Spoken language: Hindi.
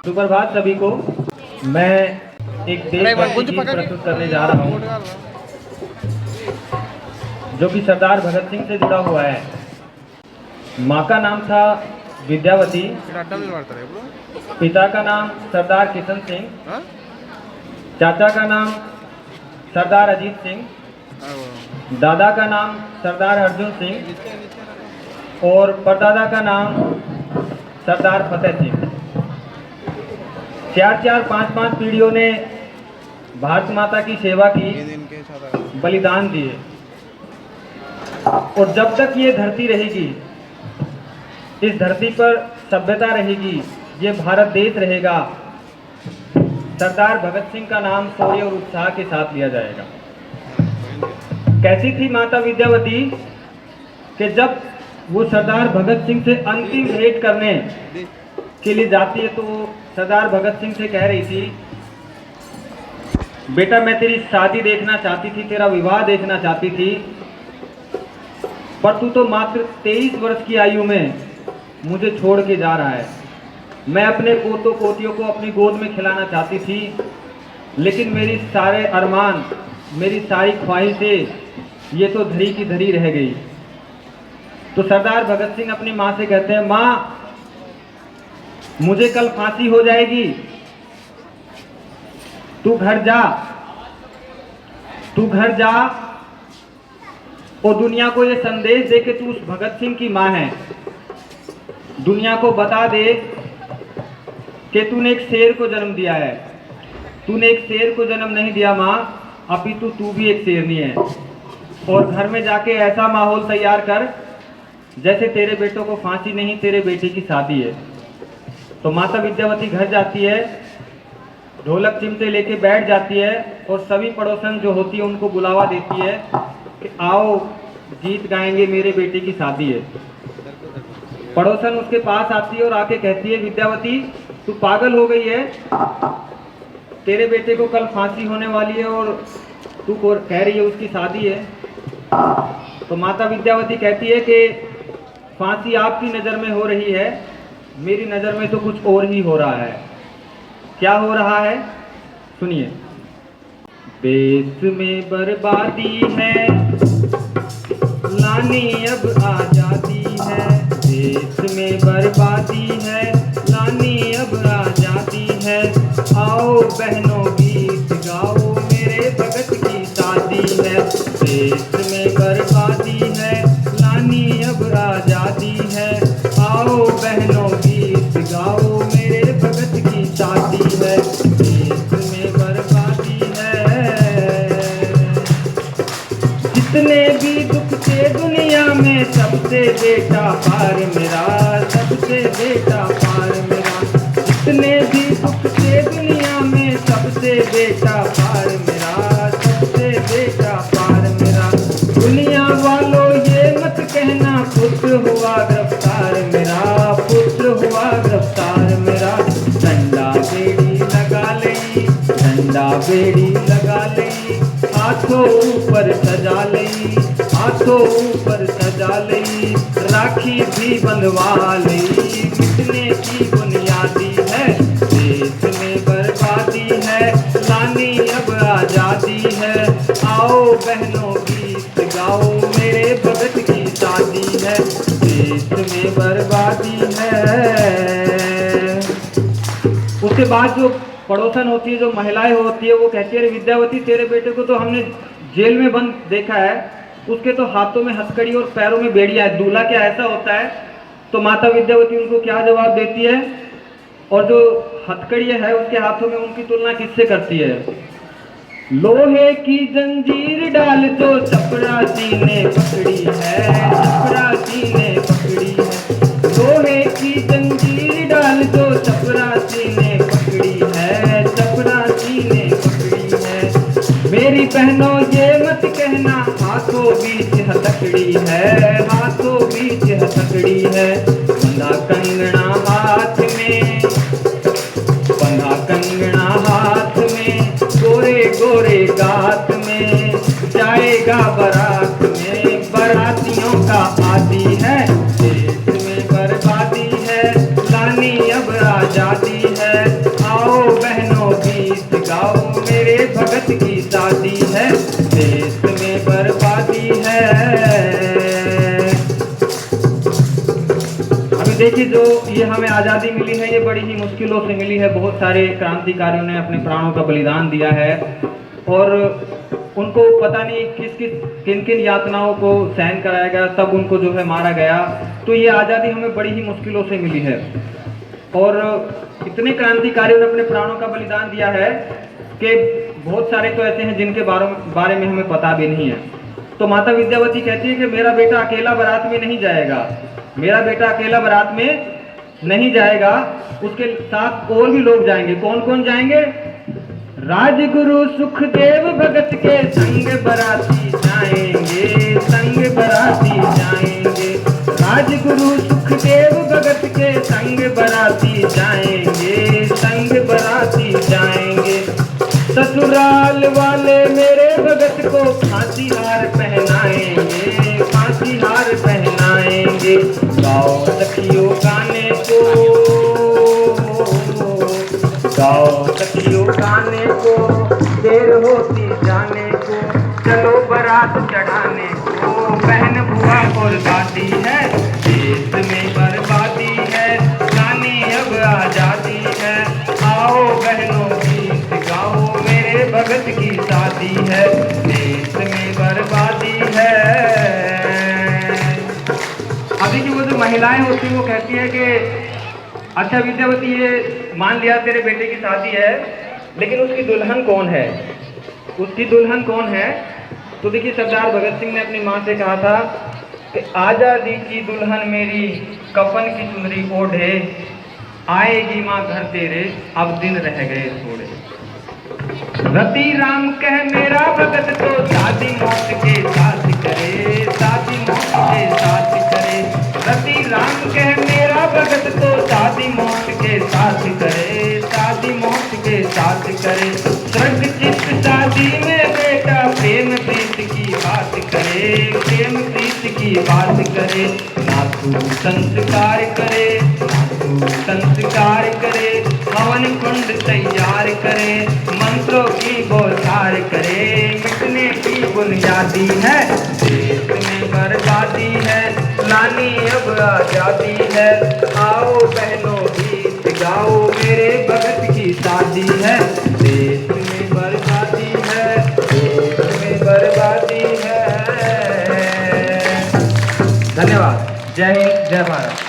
सुप्रभात सभी को। मैं एक देशभक्ति गीत प्रस्तुत करने जा रहा हूँ जो कि सरदार भगत सिंह से जुड़ा हुआ है। माँ का नाम था विद्यावती, पिता का नाम सरदार किशन सिंह, चाचा का नाम सरदार अजीत सिंह, दादा का नाम सरदार अर्जुन सिंह और परदादा का नाम सरदार फतेह सिंह। 4-4, 5-5 पीढ़ियों ने भारत माता की सेवा की, बलिदान दिए और जब तक ये धरती रहेगी, इस धरती पर सभ्यता रहेगी, ये भारत देश रहेगा, सरदार भगत सिंह का नाम शौर्य और उत्साह के साथ लिया जाएगा। कैसी थी माता विद्यावती कि जब वो सरदार भगत सिंह से अंतिम भेंट करने के लिए जाती है तो सरदार भगत सिंह से कह रही थी, बेटा मैं तेरी शादी देखना चाहती थी, तेरा विवाह देखना चाहती थी, पर तू तो मात्र 23 वर्ष की आयु में मुझे छोड़ के जा रहा है। मैं अपने पोतों पोतियों को अपनी गोद में खिलाना चाहती थी, लेकिन मेरी सारे अरमान, मेरी सारी ख्वाहिशें ये तो धरी की धरी रह गई। तो सरदार भगत सिंह अपनी माँ से कहते हैं, माँ मुझे कल फांसी हो जाएगी, तू घर जा, तू घर जा और दुनिया को ये संदेश दे कि तू उस भगत सिंह की माँ है। दुनिया को बता दे कि तूने एक शेर को जन्म दिया है। तूने एक शेर को जन्म नहीं दिया माँ, अपितु तू भी एक शेरनी है। और घर में जाके ऐसा माहौल तैयार कर जैसे तेरे बेटों को फांसी नहीं, तेरे बेटे की शादी है। तो माता विद्यावती घर जाती है, ढोलक चिमटे लेके बैठ जाती है और सभी पड़ोसन जो होती है उनको बुलावा देती है कि आओ गीत गाएंगे, मेरे बेटे की शादी है। पड़ोसन उसके पास आती है और आके कहती है, विद्यावती तू पागल हो गई है, तेरे बेटे को कल फांसी होने वाली है और तू कह रही है उसकी शादी है। तो माता विद्यावती कहती है कि फांसी आपकी नज़र में हो रही है, मेरी नज़र में तो कुछ और ही हो रहा है। क्या हो रहा है सुनिए। देश में बर्बादी है, लानी अब आजादी है। देश में बर्बादी है, लानी अब आजादी है। आओ बहनों गीत गाओ, मेरे भगत की शादी है। देश में बर्बादी है, लानी अब आजादी है। आओ बहनों गीत गाओ, मेरे भगत की शादी है। देश में बर्बादी है, जितने भी दुख थे दुनिया में, सबसे बेटा पार मेरा, सबसे बेटा पार मेरा। जितने भी दुख थे दुनिया में, सबसे बेटा पार मेरा, सबसे बेटा पार मेरा। दुनिया वालों ये मत कहना, पुत्र हुआ गिरफ्तार मेरा, पुत्र हुआ गिरफ्तार मेरा। डंडा बेड़ी लगा लई, डंडा बेड़ी लगा लई, हाथों ऊपर सजा लई, हाथों ऊपर सजा लई। राखी भी बंधवा लई, मिटने की बुनियादी है। देश में बर्बादी है, लानी अब आजादी है। आओ बहनों गीत गाओ, मेरे भगत की शादी है। देश में बर्बादी है। उसके बाद जो पड़ोसन होती है, जो महिलाएं होती है, वो कहती है, अरे विद्यावती तेरे बेटे को तो हमने जेल में बंद देखा है, उसके तो हाथों में हथकड़ी और पैरों में बेड़ियां है, दूल्हा क्या ऐसा होता है? तो माता विद्यावती उनको क्या जवाब देती है? और जो हथकड़ी है उसके हाथों में, उनकी तुलना किससे करती है? लोहे की जंजीर डाल दो, चपरासी ने पकड़ी है, चपरासी ने पकड़ी है। लोहे की जंजीर डाल दो, चपरासी ने पकड़ी है, चपरासी ने पकड़ी है। मेरी बहनों ये मत कहना, हाथों बीच हथकड़ी है, हाथों बीच हथकड़ी है। बंधा कंगना हाथ में, बंधा कंगना हाथ में, गोरे गोरे गात में, जाएगा बारात में, बारातियों का आदि है। देश में बर्बादी है, लानी अब आजादी है। देखिए, जो ये हमें आज़ादी मिली है ये बड़ी ही मुश्किलों से मिली है। बहुत सारे क्रांतिकारियों ने अपने प्राणों का बलिदान दिया है और उनको पता नहीं किन किन यातनाओं को सहन कराया गया, तब उनको जो है मारा गया। तो ये आज़ादी हमें बड़ी ही मुश्किलों से मिली है और इतने क्रांतिकारियों ने अपने प्राणों का बलिदान दिया है कि बहुत सारे तो ऐसे हैं जिनके बारे में हमें पता भी नहीं है। तो माता विद्यावती कहती है कि मेरा बेटा अकेला बारात में नहीं जाएगा, मेरा बेटा अकेला बारात में नहीं जाएगा, उसके साथ और भी लोग जाएंगे। कौन कौन जाएंगे? राजगुरु सुखदेव भगत के संग बराती जाएंगे, संग बराती जाएंगे। राजगुरु सुखदेव भगत के संग बराती जाएंगे, संग बराती जाएंगे। ससुराल वाले मेरे भगत को फांसी हार पहनाएंगे, फांसी हार पहनाएंगे। गाओ सखियों गाने को, गाओ सखियों गाने को, देर होती जाने को, चलो बारात चढ़ाने को। बहन बुआ और दादी है, देश में बर्बादी है, नानी अब आजादी है। आओ बहनों गीत गाओ, मेरे भगत की शादी है, देश में बर्बादी है। अभी की वो जो महिलाएं होती हैं वो कहती है कि अच्छा विद्यावती, ये मान लिया तेरे बेटे की शादी है, लेकिन उसकी दुल्हन कौन है? उसकी दुल्हन कौन है? तो देखिए, सरदार भगत सिंह ने अपनी माँ से कहा था कि आज़ादी की दुल्हन मेरी कफन की चुनरी ओढ़े, आएगी माँ घर तेरे अब दिन रह गए थोड़े। रति राम कह मेरा भगत तो शादी मौत के साथ करे, शादी मौत के साथ करे। रति राम कह मेरा भगत तो शादी मौत के साथ करे, शादी मौत के साथ करे। स्वर्ग चित्त शादी में बेटा प्रेम प्रीत की बात करे, प्रेम प्रीत की बात करे। नाथू संस्कार करे, नाथू संस्कार करे, हवन कुंड तैयार करे, मंत्रों की बौछार करे। मिटने की बुनियादी है, देश में बर्बादी है, लानी अब आजादी है। आओ बहनों गीत गाओ, मेरे भगत की शादी है, देश में बर्बादी है, देश में बर्बादी है। धन्यवाद। जय हिंद, जय भारत।